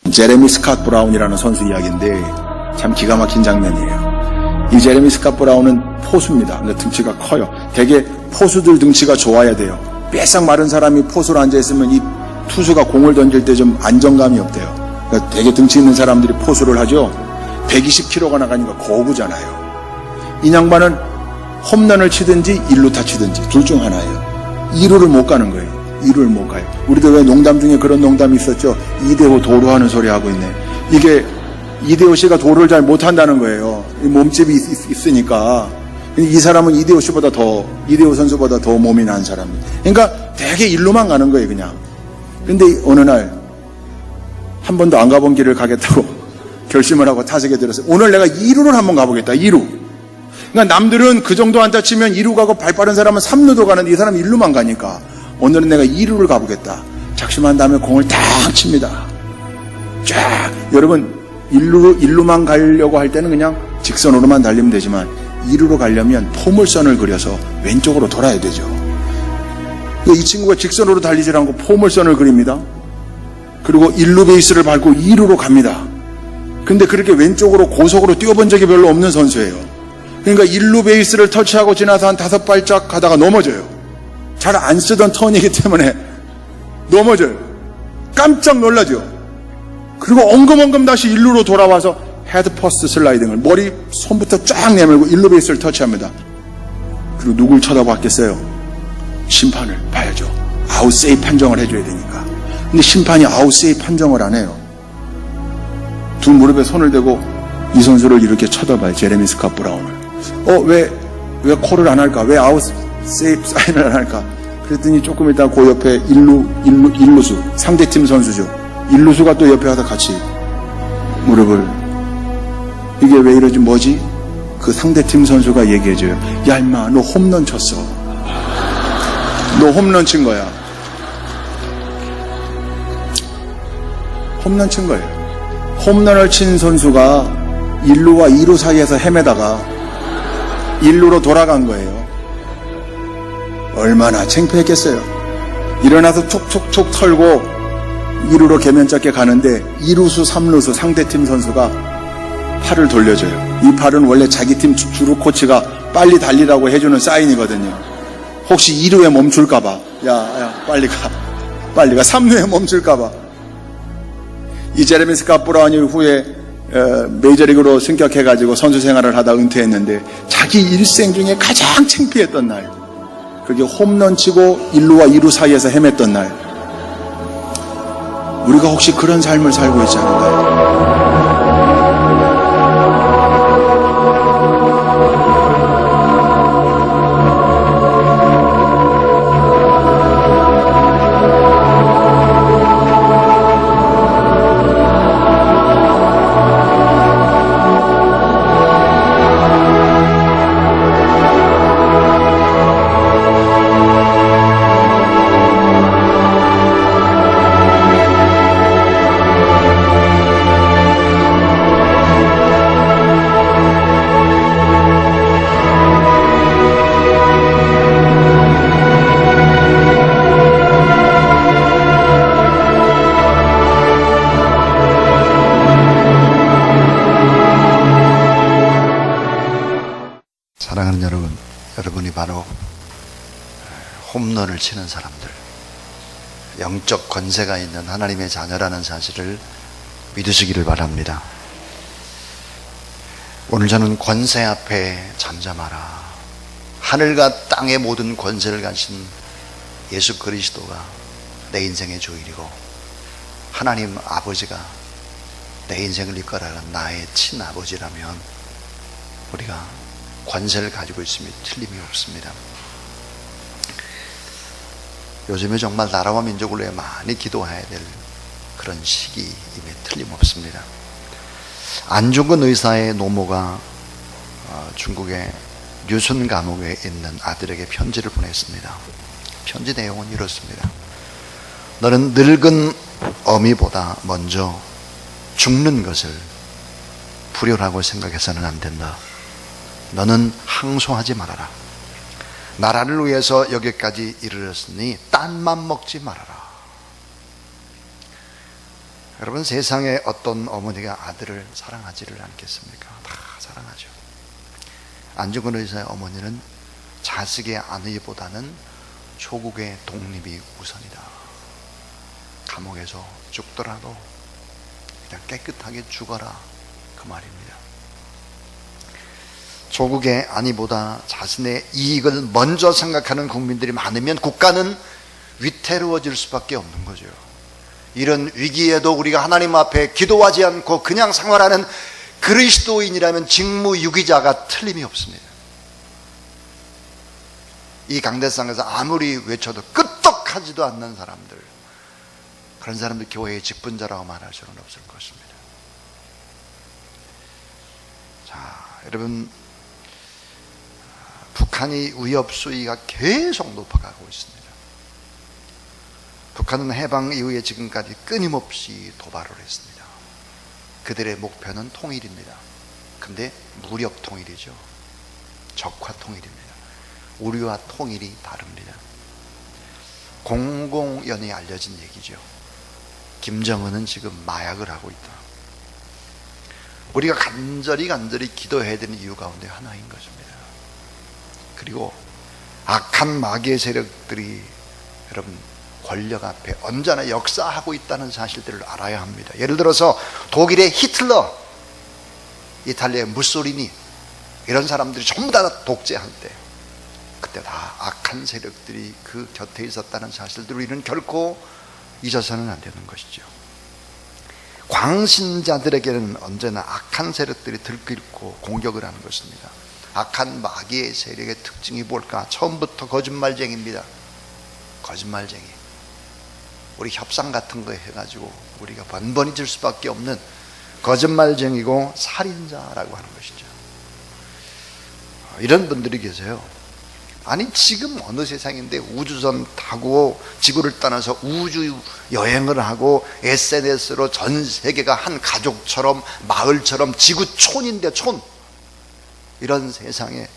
제레미 스캇 브라운이라는 선수 이야기인데 참 기가 막힌 장면이에요. 이 제레미 스캇 브라운은 포수입니다. 근데 등치가 커요. 되게 포수들 등치가 좋아야 돼요. 삐싹 마른 사람이 포수로 앉아있으면 이 투수가 공을 던질 때 좀 안정감이 없대요. 그러니까 되게 등치 있는 사람들이 포수를 하죠. 120km가 나가니까 거부잖아요. 이 양반은 홈런을 치든지 1루타 치든지 둘 중 하나예요. 2루를 못 가는 거예요. 2루를 못 가요. 우리도 왜 농담 중에 그런 농담이 있었죠. 이대호 도루 하는 소리 하고 있네. 이게 이대호 씨가 도루를 잘 못한다는 거예요. 몸집이 있으니까. 이 사람은 이대호 선수보다 더 몸이 난 사람입니다. 그러니까 되게 1루만 가는 거예요, 그냥. 근데 어느 날 한 번도 안 가본 길을 가겠다고 결심을 하고 타석에 들었어요. 오늘 내가 2루를 한번 가보겠다. 2루. 그러니까 남들은 그 정도 안 다치면 2루 가고 발 빠른 사람은 3루도 가는데 이 사람은 1루만 가니까 오늘은 내가 2루를 가보겠다. 작심한 다음에 공을 딱 칩니다. 쫙. 여러분 1루만 가려고 할 때는 그냥 직선으로만 달리면 되지만 2루로 가려면 포물선을 그려서 왼쪽으로 돌아야 되죠. 이 친구가 직선으로 달리질 않고 포물선을 그립니다. 그리고 1루 베이스를 밟고 2루로 갑니다. 근데 그렇게 왼쪽으로 고속으로 뛰어본 적이 별로 없는 선수예요. 그러니까 1루 베이스를 터치하고 지나서 한 5발짝 가다가 넘어져요. 잘 안 쓰던 턴이기 때문에 넘어져요. 깜짝 놀라죠. 그리고 엉금엉금 다시 1루로 돌아와서 헤드 퍼스트 슬라이딩을 머리 손부터 쫙 내밀고 1루 베이스를 터치합니다. 그리고 누굴 쳐다봤겠어요? 심판을 봐야죠. 아웃 세이브 판정을 해줘야 되니까. 근데 심판이 아웃 세이브 판정을 안 해요. 두 무릎에 손을 대고 이 선수를 이렇게 쳐다봐요. 제레미 스캇 브라운을. 왜 콜을 안 할까? 왜 아웃 세이브 사인을 안 할까? 그랬더니 조금 있다 그 옆에 1루수, 상대팀 선수죠. 1루수가 또 옆에 와서 같이 무릎을. 이게 왜 이러지? 뭐지? 그 상대팀 선수가 얘기해줘요. 야 임마 너 홈런 쳤어. 너 홈런 친 거야. 홈런 친 거예요. 홈런을 친 선수가 1루와 2루 사이에서 헤매다가 1루로 돌아간 거예요. 얼마나 창피했겠어요. 일어나서 툭툭툭 털고 2루로 개면잡게 가는데 2루수 3루수 상대팀 선수가 팔을 돌려줘요. 이 팔은 원래 자기 팀 주루 코치가 빨리 달리라고 해주는 사인이거든요. 혹시 2루에 멈출까봐 야 빨리 가 3루에 멈출까봐. 이 제레미 스캇 브라운이 후에 메이저리그로 승격해가지고 선수 생활을 하다 은퇴했는데 자기 일생 중에 가장 창피했던 날, 그게 홈런 치고 1루와 2루 사이에서 헤맸던 날. 우리가 혹시 그런 삶을 살고 있지 않은가요? 사랑하는 여러분이 바로 홈런을 치는 사람들, 영적 권세가 있는 하나님의 자녀라는 사실을 믿으시기를 바랍니다. 오늘 저는 권세 앞에 잠잠하라. 하늘과 땅의 모든 권세를 가진 예수 그리스도가 내 인생의 주인이고 하나님 아버지가 내 인생을 이끌어가는 나의 친아버지라면 우리가 권세를 가지고 있음이 틀림이 없습니다. 요즘에 정말 나라와 민족을 위해 많이 기도해야 될 그런 시기임에 틀림없습니다. 안중근 의사의 노모가 중국의 류순 감옥에 있는 아들에게 편지를 보냈습니다. 편지 내용은 이렇습니다. 너는 늙은 어미보다 먼저 죽는 것을 불효라고 생각해서는 안 된다. 너는 항소하지 말아라. 나라를 위해서 여기까지 이르렀으니 딴만 먹지 말아라. 여러분, 세상에 어떤 어머니가 아들을 사랑하지를 않겠습니까? 다 사랑하죠. 안중근 의사의 어머니는 자식의 안위보다는 조국의 독립이 우선이다. 감옥에서 죽더라도 그냥 깨끗하게 죽어라, 그 말입니다. 조국의 안위보다 자신의 이익을 먼저 생각하는 국민들이 많으면 국가는 위태로워질 수밖에 없는 거죠. 이런 위기에도 우리가 하나님 앞에 기도하지 않고 그냥 생활하는 그리스도인이라면 직무유기자가 틀림이 없습니다. 이 강대상에서 아무리 외쳐도 끄떡하지도 않는 사람들, 그런 사람들 교회의 직분자라고 말할 수는 없을 것입니다. 자, 여러분, 북한이 위협 수위가 계속 높아가고 있습니다. 북한은 해방 이후에 지금까지 끊임없이 도발을 했습니다. 그들의 목표는 통일입니다. 근데 무력 통일이죠. 적화 통일입니다. 우리와 통일이 다릅니다. 공공연히 알려진 얘기죠. 김정은은 지금 마약을 하고 있다. 우리가 간절히 기도해야 되는 이유 가운데 하나인 것입니다. 그리고 악한 마귀의 세력들이 여러분 권력 앞에 언제나 역사하고 있다는 사실들을 알아야 합니다. 예를 들어서 독일의 히틀러, 이탈리아의 무솔리니, 이런 사람들이 전부 다 독재할 때 그때 다 악한 세력들이 그 곁에 있었다는 사실들을 우리는 결코 잊어서는 안 되는 것이죠. 광신자들에게는 언제나 악한 세력들이 들끓고 공격을 하는 것입니다. 악한 마귀의 세력의 특징이 뭘까? 처음부터 거짓말쟁이입니다. 거짓말쟁이. 우리 협상 같은 거 해가지고 우리가 번번해질 수밖에 없는 거짓말쟁이고 살인자라고 하는 것이죠. 이런 분들이 계세요. 아니, 지금 어느 세상인데 우주선 타고 지구를 떠나서 우주 여행을 하고 SNS로 전 세계가 한 가족처럼, 마을처럼, 지구촌인데 촌, 이런 세상에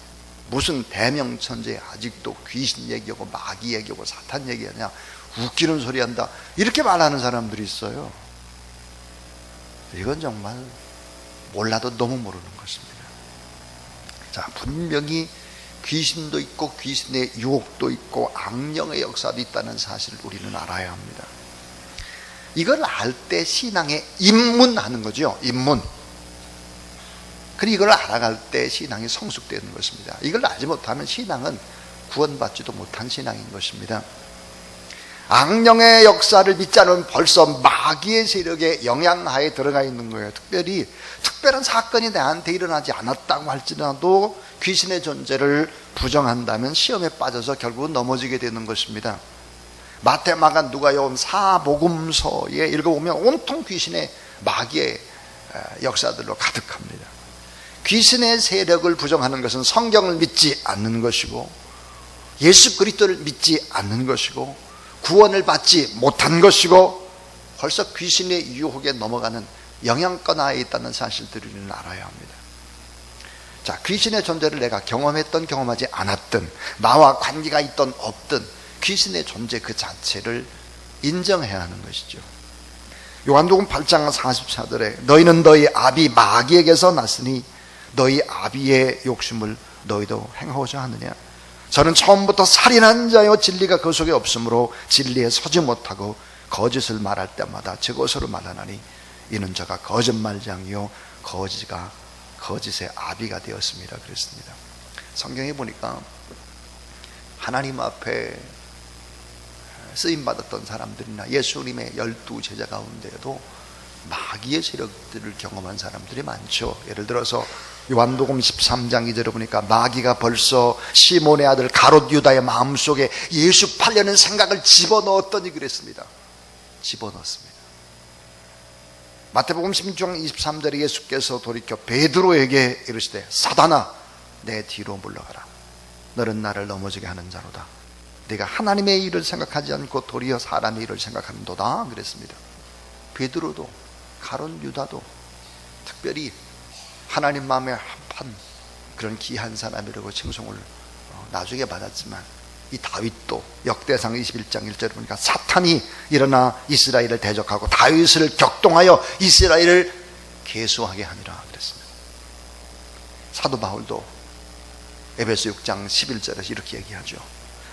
무슨 대명천재 아직도 귀신 얘기하고 마귀 얘기하고 사탄 얘기하냐, 웃기는 소리 한다, 이렇게 말하는 사람들이 있어요. 이건 정말 몰라도 너무 모르는 것입니다. 자, 분명히 귀신도 있고 귀신의 유혹도 있고 악령의 역사도 있다는 사실을 우리는 알아야 합니다. 이걸 알 때 신앙에 입문하는 거죠. 입문. 그리고 이걸 알아갈 때 신앙이 성숙되는 것입니다. 이걸 알지 못하면 신앙은 구원받지도 못한 신앙인 것입니다. 악령의 역사를 믿지 않으면 벌써 마귀의 세력의 영향하에 들어가 있는 거예요. 특별한 사건이 나한테 일어나지 않았다고 할지라도 귀신의 존재를 부정한다면 시험에 빠져서 결국은 넘어지게 되는 것입니다. 마태, 마가, 누가복음, 사복음서에 읽어보면 온통 귀신의 마귀의 역사들로 가득합니다. 귀신의 세력을 부정하는 것은 성경을 믿지 않는 것이고, 예수 그리스도를 믿지 않는 것이고, 구원을 받지 못한 것이고, 벌써 귀신의 유혹에 넘어가는 영향권 하에 있다는 사실들을 우리는 알아야 합니다. 자, 귀신의 존재를 내가 경험했든 경험하지 않았든, 나와 관계가 있든 없든 귀신의 존재 그 자체를 인정해야 하는 것이죠. 요한복음 8장 44절에 너희는 너희 아비 마귀에게서 났으니 너희 아비의 욕심을 너희도 행하고자 하느냐. 저는 처음부터 살인한 자요 진리가 그 속에 없으므로 진리에 서지 못하고 거짓을 말할 때마다 제 것으로 말하나니 이는 저가 거짓말장이요 거짓의 아비가 되었습니다. 그랬습니다. 성경에 보니까 하나님 앞에 쓰임받았던 사람들이나 예수님의 12제자 가운데에도 마귀의 세력들을 경험한 사람들이 많죠. 예를 들어서 요한복음 13장 2절에 보니까 마귀가 벌써 시몬의 아들 가롯 유다의 마음속에 예수 팔려는 생각을 집어넣었더니 그랬습니다. 집어넣었습니다. 마태복음 16장 23절에 예수께서 돌이켜 베드로에게 이르시되 사단아 내 뒤로 물러가라. 너는 나를 넘어지게 하는 자로다. 네가 하나님의 일을 생각하지 않고 도리어 사람의 일을 생각하는도다. 그랬습니다. 베드로도 가롯 유다도 특별히 하나님 마음에 합한 그런 귀한 사람이라고 칭송을 나중에 받았지만 이 다윗도 역대상 21장 1절에 보니까 사탄이 일어나 이스라엘을 대적하고 다윗을 격동하여 이스라엘을 계수하게 하니라 그랬습니다. 사도 바울도 에베소 6장 11절에서 이렇게 얘기하죠.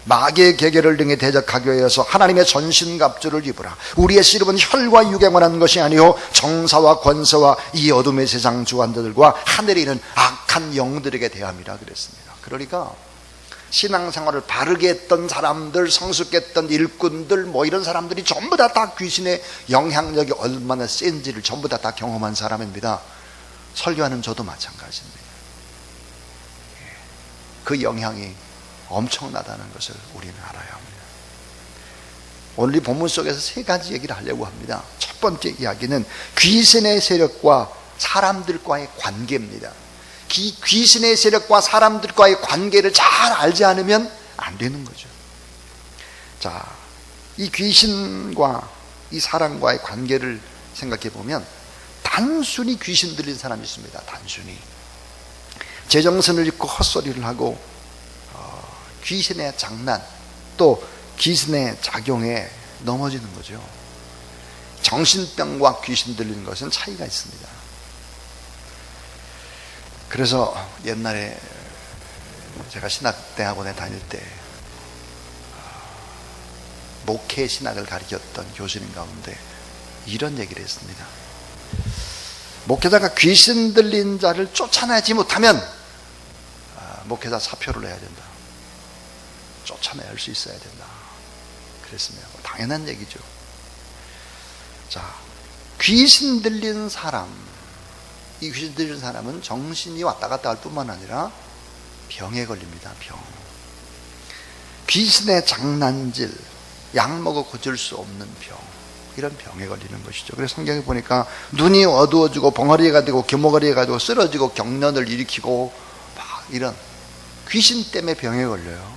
마귀의 계계를 등에 대적하기 위해서 하나님의 전신갑주를 입으라. 우리의 씨름은 혈과 육에 관한 것이 아니요 정사와 권세와 이 어둠의 세상 주관들과 하늘에 있는 악한 영들에게 대함이라 그랬습니다. 그러니까 신앙생활을 바르게 했던 사람들, 성숙했던 일꾼들, 뭐 이런 사람들이 전부 다 귀신의 영향력이 얼마나 센지를 전부 다 경험한 사람입니다. 설교하는 저도 마찬가지입니다. 그 영향이 엄청나다는 것을 우리는 알아야 합니다. 오늘 이 본문 속에서 세 가지 얘기를 하려고 합니다. 첫 번째 이야기는 귀신의 세력과 사람들과의 관계입니다. 귀신의 세력과 사람들과의 관계를 잘 알지 않으면 안 되는 거죠. 자, 이 귀신과 이 사람과의 관계를 생각해 보면 단순히 귀신 들린 사람이 있습니다. 단순히 제정신을 잃고 헛소리를 하고 귀신의 장난 또 귀신의 작용에 넘어지는 거죠. 정신병과 귀신 들리는 것은 차이가 있습니다. 그래서 옛날에 제가 신학대학원에 다닐 때 목회 신학을 가르쳤던 교수님 가운데 이런 얘기를 했습니다. 목회자가 귀신 들린 자를 쫓아내지 못하면 목회자 사표를 내야 된다. 쫓아낼 수 있어야 된다. 그랬습니다. 당연한 얘기죠. 자, 귀신 들린 사람, 이 귀신 들린 사람은 정신이 왔다 갔다 할 뿐만 아니라 병에 걸립니다. 병. 귀신의 장난질, 약 먹어 고칠 수 없는 병, 이런 병에 걸리는 것이죠. 그래서 성경에 보니까 눈이 어두워지고 벙어리가 되고 규모거리가 되고 쓰러지고 경련을 일으키고 막 이런 귀신 때문에 병에 걸려요.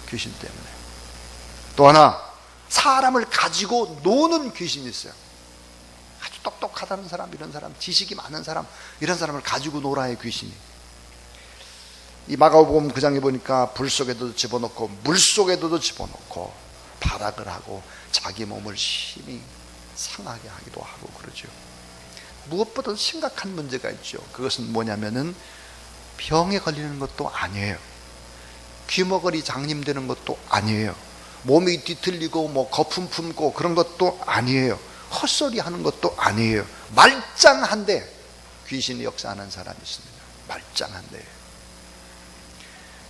귀신 때문에. 또 하나, 사람을 가지고 노는 귀신이 있어요. 아주 똑똑하다는 사람, 이런 사람, 지식이 많은 사람, 이런 사람을 가지고 놀아요, 귀신이. 이 마가복음 9장에 보니까 불 속에도 집어넣고 물 속에도 집어넣고 발악을 하고 자기 몸을 심히 상하게 하기도 하고 그러죠. 무엇보다 심각한 문제가 있죠. 그것은 뭐냐면은 병에 걸리는 것도 아니에요. 귀머거리 장님되는 것도 아니에요. 몸이 뒤틀리고 뭐 거품 품고 그런 것도 아니에요. 헛소리 하는 것도 아니에요. 말짱한데 귀신이 역사하는 사람이 있습니다. 말짱한데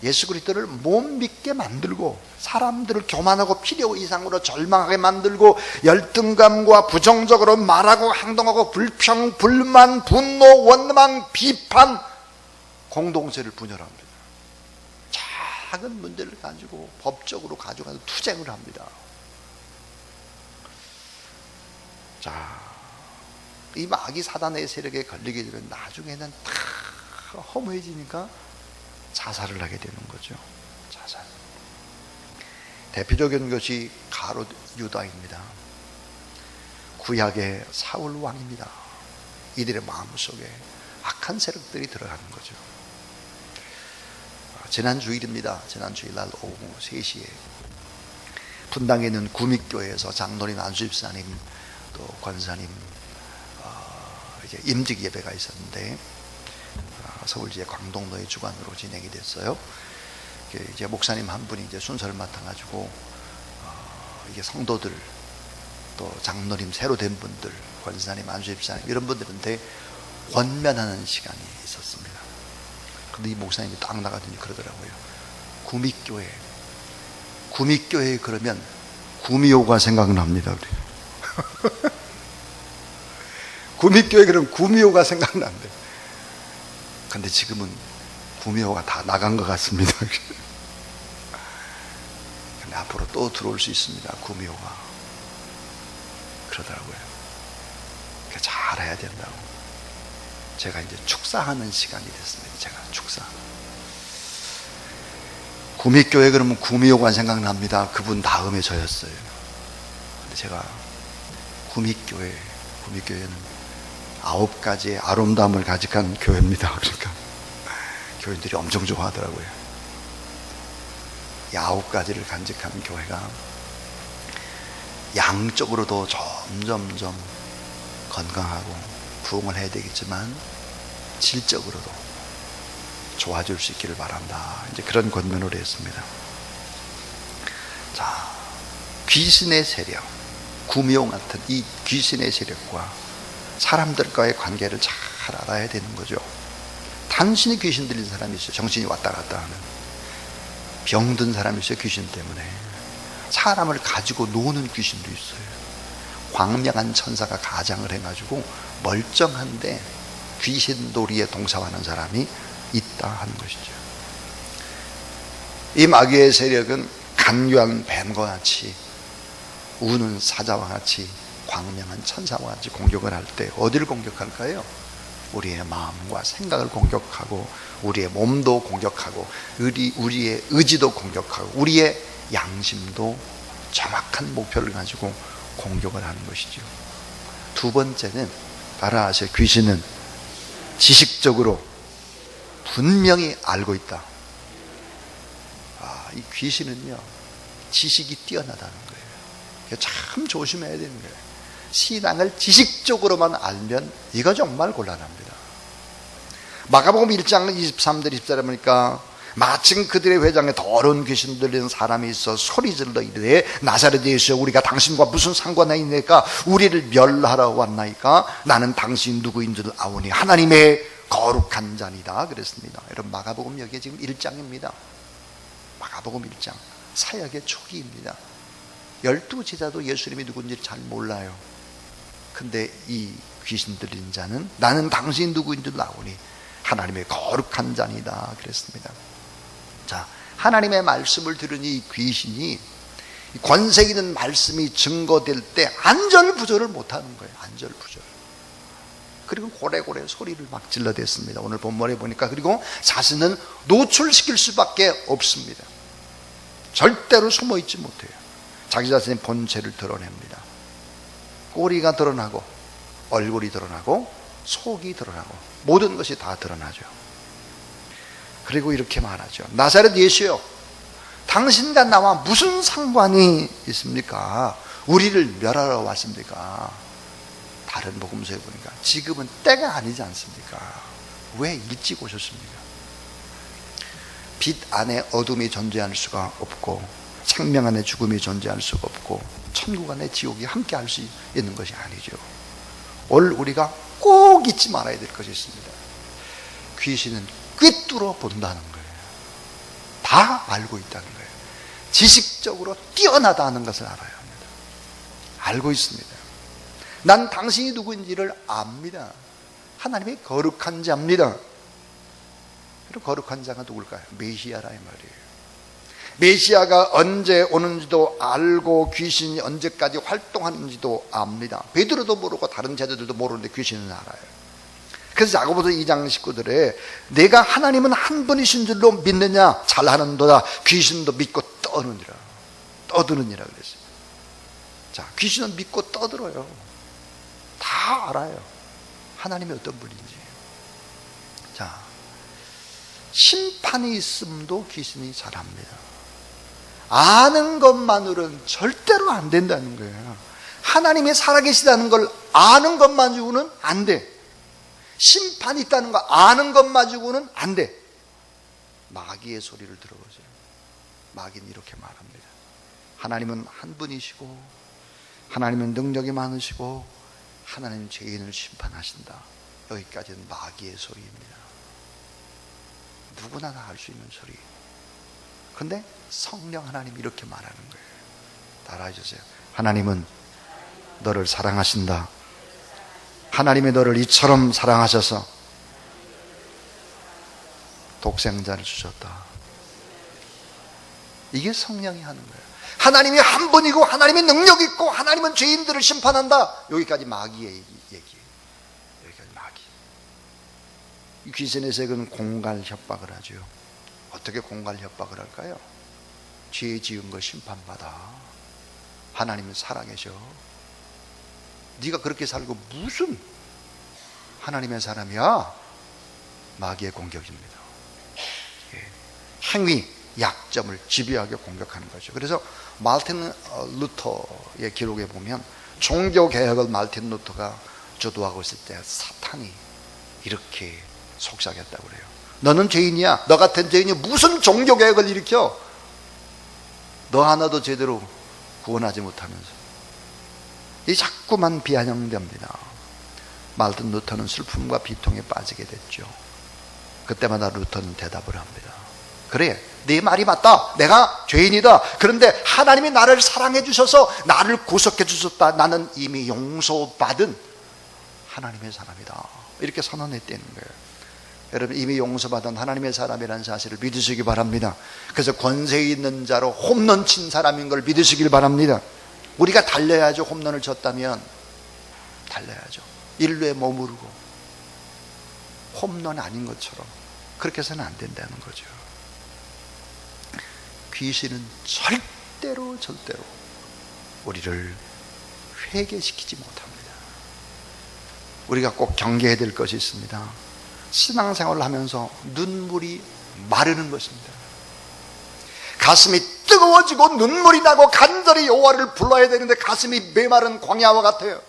예수 그리스도를 못 믿게 만들고 사람들을 교만하고 필요 이상으로 절망하게 만들고 열등감과 부정적으로 말하고 행동하고 불평, 불만, 분노, 원망, 비판, 공동체를 분열합니다. 작은 문제를 가지고 법적으로 가져가서 투쟁을 합니다. 자, 이 마귀 사단의 세력에 걸리게 되면 나중에는 다 허무해지니까 자살을 하게 되는 거죠. 자살. 대표적인 것이 가롯 유다입니다. 구약의 사울 왕입니다. 이들의 마음속에 악한 세력들이 들어가는 거죠. 지난 주일입니다. 지난 주일날 오후 3시에 분당에 있는 구믹교회에서 장로님, 안수집사님, 또 권사님 이제 임직 예배가 있었는데 서울지의 광동로의 주관으로 진행이 됐어요. 이제 목사님 한 분이 이제 순서를 맡아가지고 이게 성도들 또 장로님 새로 된 분들, 권사님, 안수집사님 이런 분들한테 권면하는 시간이 있었습니다. 근데 이 목사님이 딱 나가더니 그러더라고요. 구미교회 그러면 구미호가 생각납니다. 그래요. 구미교회 그러면 구미호가 생각난대. 근데 지금은 구미호가 다 나간 것 같습니다. 근데 앞으로 또 들어올 수 있습니다. 구미호가. 그러더라고요. 잘 해야 된다고. 제가 이제 축사하는 시간이 됐습니다. 제가 축사. 구미교회 그러면 구미호가 생각납니다. 그분 다음에 저였어요. 근데 제가 구미교회는 9가지의 아름다움을 가직한 교회입니다. 그러니까 교인들이 엄청 좋아하더라고요. 야후까지를 간직한 교회가 양적으로도 점점점 건강하고 부흥을 해야 되겠지만 질적으로도 좋아질 수 있기를 바란다. 이제 그런 권면을 했습니다. 자, 귀신의 세력, 구미호 같은 이 귀신의 세력과 사람들과의 관계를 잘 알아야 되는 거죠. 단순히 귀신 들린 사람이 있어요. 정신이 왔다 갔다 하는. 병든 사람이 있어요. 귀신 때문에. 사람을 가지고 노는 귀신도 있어요. 광명한 천사가 가장을 해가지고 멀쩡한데 귀신놀이에 동사하는 사람이 있다 하는 것이죠. 이 마귀의 세력은 간교한 뱀과 같이, 우는 사자와 같이, 광명한 천사와 같이 공격을 할 때 어디를 공격할까요? 우리의 마음과 생각을 공격하고, 우리의 몸도 공격하고, 우리의 의지도 공격하고, 우리의 양심도 정확한 목표를 가지고 공격을 하는 것이죠. 두 번째는 따라하세요. 귀신은 지식적으로 분명히 알고 있다. 이 귀신은요, 지식이 뛰어나다는 거예요. 참 조심해야 되는 거예요. 신앙을 지식적으로만 알면 이거 정말 곤란합니다. 마가복음 1장 23절 24절에 보니까 마침 그들의 회장에 더러운 귀신 들리는 사람이 있어 소리질러 이르되 나사렛에 예수여 우리가 당신과 무슨 상관이 있나이까? 우리를 멸하러 왔나이까? 나는 당신 누구인 줄 아오니 하나님의 거룩한 자니다 그랬습니다. 여러분, 마가복음 여기에 지금 1장입니다. 마가복음 1장 사역의 초기입니다. 12제자도 예수님이 누군지 잘 몰라요. 근데 이 귀신 들린 자는 나는 당신이 누구인 줄 아오니 하나님의 거룩한 자니다 그랬습니다. 자, 하나님의 말씀을 들으니 이 귀신이 권세 있는 말씀이 증거될 때 안절부절을 못하는 거예요. 안절부절. 그리고 고래고래 소리를 막 질러댔습니다. 오늘 본문에 보니까. 그리고 자신은 노출시킬 수밖에 없습니다. 절대로 숨어있지 못해요. 자기 자신의 본체를 드러냅니다. 꼬리가 드러나고 얼굴이 드러나고 속이 드러나고 모든 것이 다 드러나죠. 그리고 이렇게 말하죠. 나사렛 예수여, 당신과 나와 무슨 상관이 있습니까? 우리를 멸하러 왔습니까? 다른 복음서에 보니까 지금은 때가 아니지 않습니까? 왜 일찍 오셨습니까? 빛 안에 어둠이 존재할 수가 없고, 생명 안에 죽음이 존재할 수가 없고, 천국 안에 지옥이 함께 할 수 있는 것이 아니죠. 오늘 우리가 꼭 잊지 말아야 될 것이 있습니다. 귀신은 꿰뚫어 본다는 거예요. 다 알고 있다는 거예요. 지식적으로 뛰어나다는 것을 알아야 합니다. 알고 있습니다. 난 당신이 누구인지를 압니다. 하나님의 거룩한 자입니다. 그리고 거룩한 자가 누굴까요? 메시아라 이 말이에요. 메시아가 언제 오는지도 알고 귀신이 언제까지 활동하는지도 압니다. 베드로도 모르고 다른 제자들도 모르는데 귀신은 알아요. 그래서 야고보서 2장 19절에 내가 하나님은 한 분이신 줄로 믿느냐? 잘하는도다. 귀신도 믿고 떠느니라. 떠드느니라 그랬어요. 자, 귀신은 믿고 떠들어요. 다 알아요. 하나님이 어떤 분인지. 자, 심판이 있음도 귀신이 잘합니다. 아는 것만으로는 절대로 안 된다는 거예요. 하나님이 살아계시다는 걸 아는 것만 주고는 안 돼. 심판이 있다는 거 아는 것만 주고는 안 돼. 마귀의 소리를 들어보세요. 마귀는 이렇게 말합니다. 하나님은 한 분이시고, 하나님은 능력이 많으시고, 하나님 죄인을 심판하신다. 여기까지는 마귀의 소리입니다. 누구나 다 알 수 있는 소리. 근데 성령 하나님이 이렇게 말하는 거예요. 따라해 주세요. 하나님은 너를 사랑하신다. 하나님이 너를 이처럼 사랑하셔서 독생자를 주셨다. 이게 성령이 하는 거예요. 하나님이 한 분이고 하나님의 능력이 있고 하나님은 죄인들을 심판한다. 여기까지 마귀의 얘기예요. 여기까지 마귀. 이 귀신의 세력은 공갈 협박을 하죠. 어떻게 공갈 협박을 할까요? 죄 지은 거 심판받아. 하나님은 살아계셔. 네가 그렇게 살고 무슨 하나님의 사람이야? 마귀의 공격입니다. 행위, 약점을 집요하게 공격하는 거죠. 그래서 마르틴 루터의 기록에 보면 종교개혁을 마르틴 루터가 주도하고 있을 때 사탄이 이렇게 속삭였다고 그래요. 너는 죄인이야. 너 같은 죄인이 무슨 종교개혁을 일으켜? 너 하나도 제대로 구원하지 못하면서. 이 자꾸만 비아냥됩니다. 마르틴 루터는 슬픔과 비통에 빠지게 됐죠. 그때마다 루터는 대답을 합니다. 그래, 네 말이 맞다. 내가 죄인이다. 그런데 하나님이 나를 사랑해 주셔서 나를 구속해 주셨다. 나는 이미 용서받은 하나님의 사람이다. 이렇게 선언했다는 거예요. 여러분, 이미 용서받은 하나님의 사람이라는 사실을 믿으시기 바랍니다. 그래서 권세 있는 자로 홈런 친 사람인 걸 믿으시길 바랍니다. 우리가 달려야죠. 홈런을 쳤다면 달려야죠. 일루에 머무르고 홈런 아닌 것처럼 그렇게 해서는 안 된다는 거죠. 귀신은 절대로 우리를 회개시키지 못합니다. 우리가 꼭 경계해야 될 것이 있습니다. 신앙생활을 하면서 눈물이 마르는 것입니다. 가슴이 뜨거워지고 눈물이 나고 간절히 여호와를 불러야 되는데 가슴이 메마른 광야와 같아요.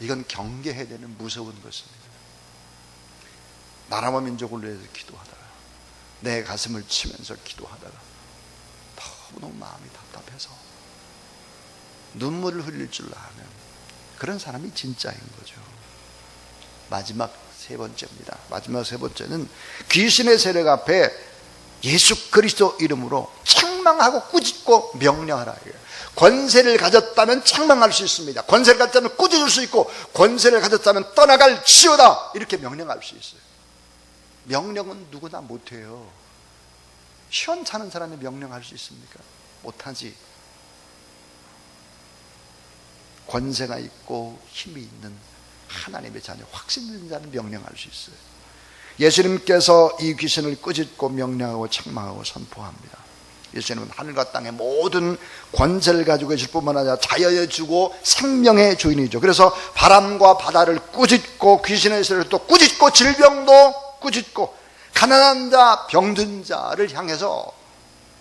이건 경계해야 되는 무서운 것입니다. 나라와 민족을 위해서 기도하다가 내 가슴을 치면서 기도하다가 너무 마음이 답답해서 눈물을 흘릴 줄 아는 그런 사람이 진짜인 거죠. 마지막 세 번째입니다. 마지막 세 번째는 귀신의 세력 앞에 예수 그리스도 이름으로 책망하고 꾸짖고 명령하라. 권세를 가졌다면 책망할 수 있습니다. 권세를 가졌다면 꾸짖을 수 있고 권세를 가졌다면 떠나갈지어다 이렇게 명령할 수 있어요. 명령은 누구나 못해요. 시원찮은 사람이 명령할 수 있습니까? 못하지. 권세가 있고 힘이 있는 하나님의 자녀, 확신 있는 자는 명령할 수 있어요. 예수님께서 이 귀신을 꾸짖고 명령하고 책망하고 선포합니다. 예수님은 하늘과 땅의 모든 권세를 가지고 계실 뿐만 아니라 자연에 주고 생명의 주인이죠. 그래서 바람과 바다를 꾸짖고 귀신의 세력을 또 꾸짖고 질병도 꾸짖고 가난한 자, 병든 자를 향해서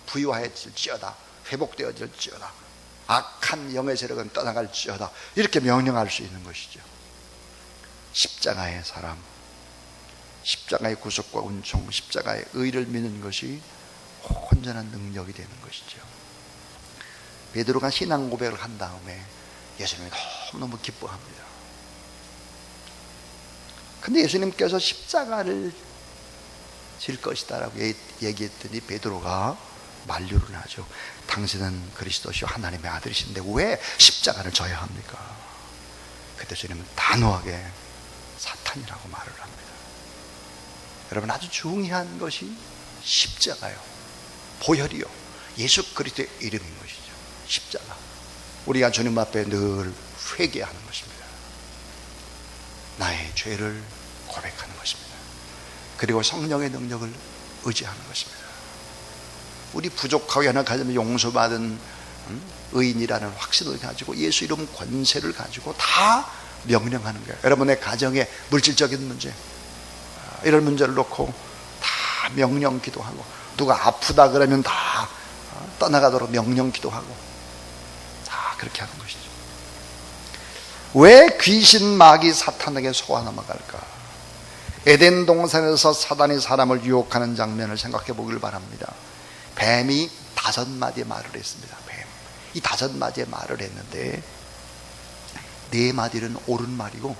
부유하여질지어다, 회복되어질지어다, 악한 영의 세력은 떠나갈지어다 이렇게 명령할 수 있는 것이죠. 십자가의 사람, 십자가의 구속과 은총, 십자가의 의를 믿는 것이 온전한 능력이 되는 것이죠. 베드로가 신앙 고백을 한 다음에 예수님이 너무너무 기뻐합니다. 근데 예수님께서 십자가를 질 것이다라고 얘기했더니 베드로가 만류를 하죠. 당신은 그리스도시요 하나님의 아들이신데 왜 십자가를 져야 합니까? 그때 예수님은 단호하게 사탄이라고 말을 합니다. 여러분, 아주 중요한 것이 십자가요, 보혈이요, 예수 그리스도의 이름인 것이죠. 십자가. 우리가 주님 앞에 늘 회개하는 것입니다. 나의 죄를 고백하는 것입니다. 그리고 성령의 능력을 의지하는 것입니다. 우리 부족하고 연약하지만 용서받은 의인이라는 확신을 가지고 예수 이름 권세를 가지고 다 명령하는 거예요. 여러분의 가정에 물질적인 문제, 이런 문제를 놓고 다 명령 기도하고, 누가 아프다 그러면 다 떠나가도록 명령 기도하고, 다 그렇게 하는 것이죠. 왜 귀신, 마귀, 사탄에게 속아 넘어갈까? 에덴 동산에서 사단이 사람을 유혹하는 장면을 생각해 보길 바랍니다. 뱀이 5마디의 말을 했습니다. 뱀. 이 5마디의 말을 했는데 4마디는 옳은 말이고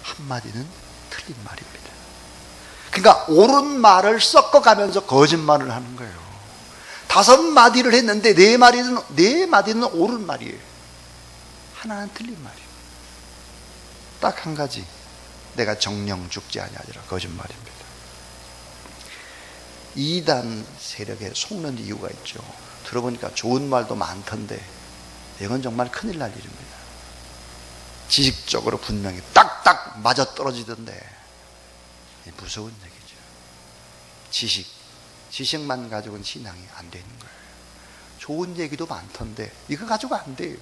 1마디는 틀린 말입니다. 그러니까 옳은 말을 섞어가면서 거짓말을 하는 거예요. 5마디를 했는데 4마디는 옳은 말이에요. 하나는 틀린 말이에요. 딱 한 가지, 내가 정령 죽지 아니하리라, 거짓말입니다. 이단 세력에 속는 이유가 있죠. 들어보니까 좋은 말도 많던데 이건 정말 큰일 날 일입니다. 지식적으로 분명히 딱딱 맞아떨어지던데 무서운 얘기죠. 지식만 가지고는 신앙이 안 되는 거예요. 좋은 얘기도 많던데 이거 가지고 안 돼요.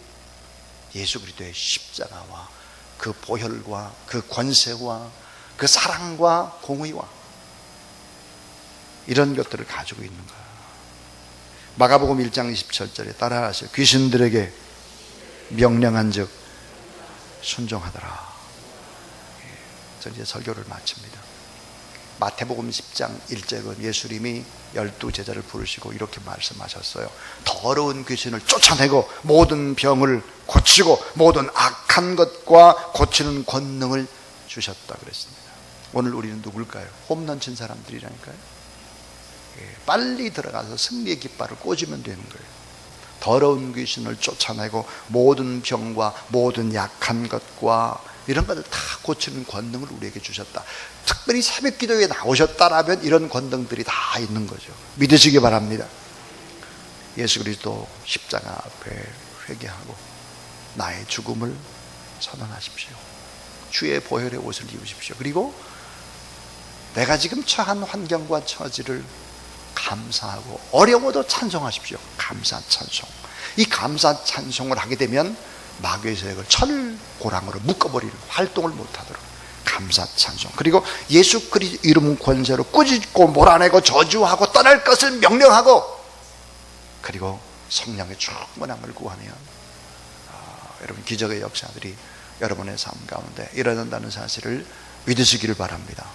예수 그리스도의 십자가와 그 보혈과 그 권세와 그 사랑과 공의와 이런 것들을 가지고 있는 거예요. 마가복음 1장 27절에 따라하세요. 귀신들에게 명령한 즉 순종하더라. 저 이제 설교를 마칩니다. 마태복음 10장 1절은 예수님이 12제자를 부르시고 이렇게 말씀하셨어요. 더러운 귀신을 쫓아내고 모든 병을 고치고 모든 악한 것과 고치는 권능을 주셨다 그랬습니다. 오늘 우리는 누굴까요? 홈런 친 사람들이라니까요. 빨리 들어가서 승리의 깃발을 꽂으면 되는 거예요. 더러운 귀신을 쫓아내고 모든 병과 모든 약한 것과 이런 것을 다 고치는 권능을 우리에게 주셨다. 특별히 새벽 기도에 나오셨다라면 이런 권능들이 다 있는 거죠. 믿으시기 바랍니다. 예수 그리스도 십자가 앞에 회개하고 나의 죽음을 선언하십시오. 주의 보혈의 옷을 입으십시오. 그리고 내가 지금 처한 환경과 처지를 감사하고 어려워도 찬송하십시오. 감사 찬송. 이 감사 찬송을 하게 되면 마귀의 세력을 철고랑으로 묶어버리는 활동을 못하도록 감사 찬송. 그리고 예수 그리스도 이름 권세로 꾸짖고 몰아내고 저주하고 떠날 것을 명령하고 그리고 성령의 충만함을 구하면 여러분 기적의 역사들이 여러분의 삶 가운데 일어난다는 사실을 믿으시기를 바랍니다.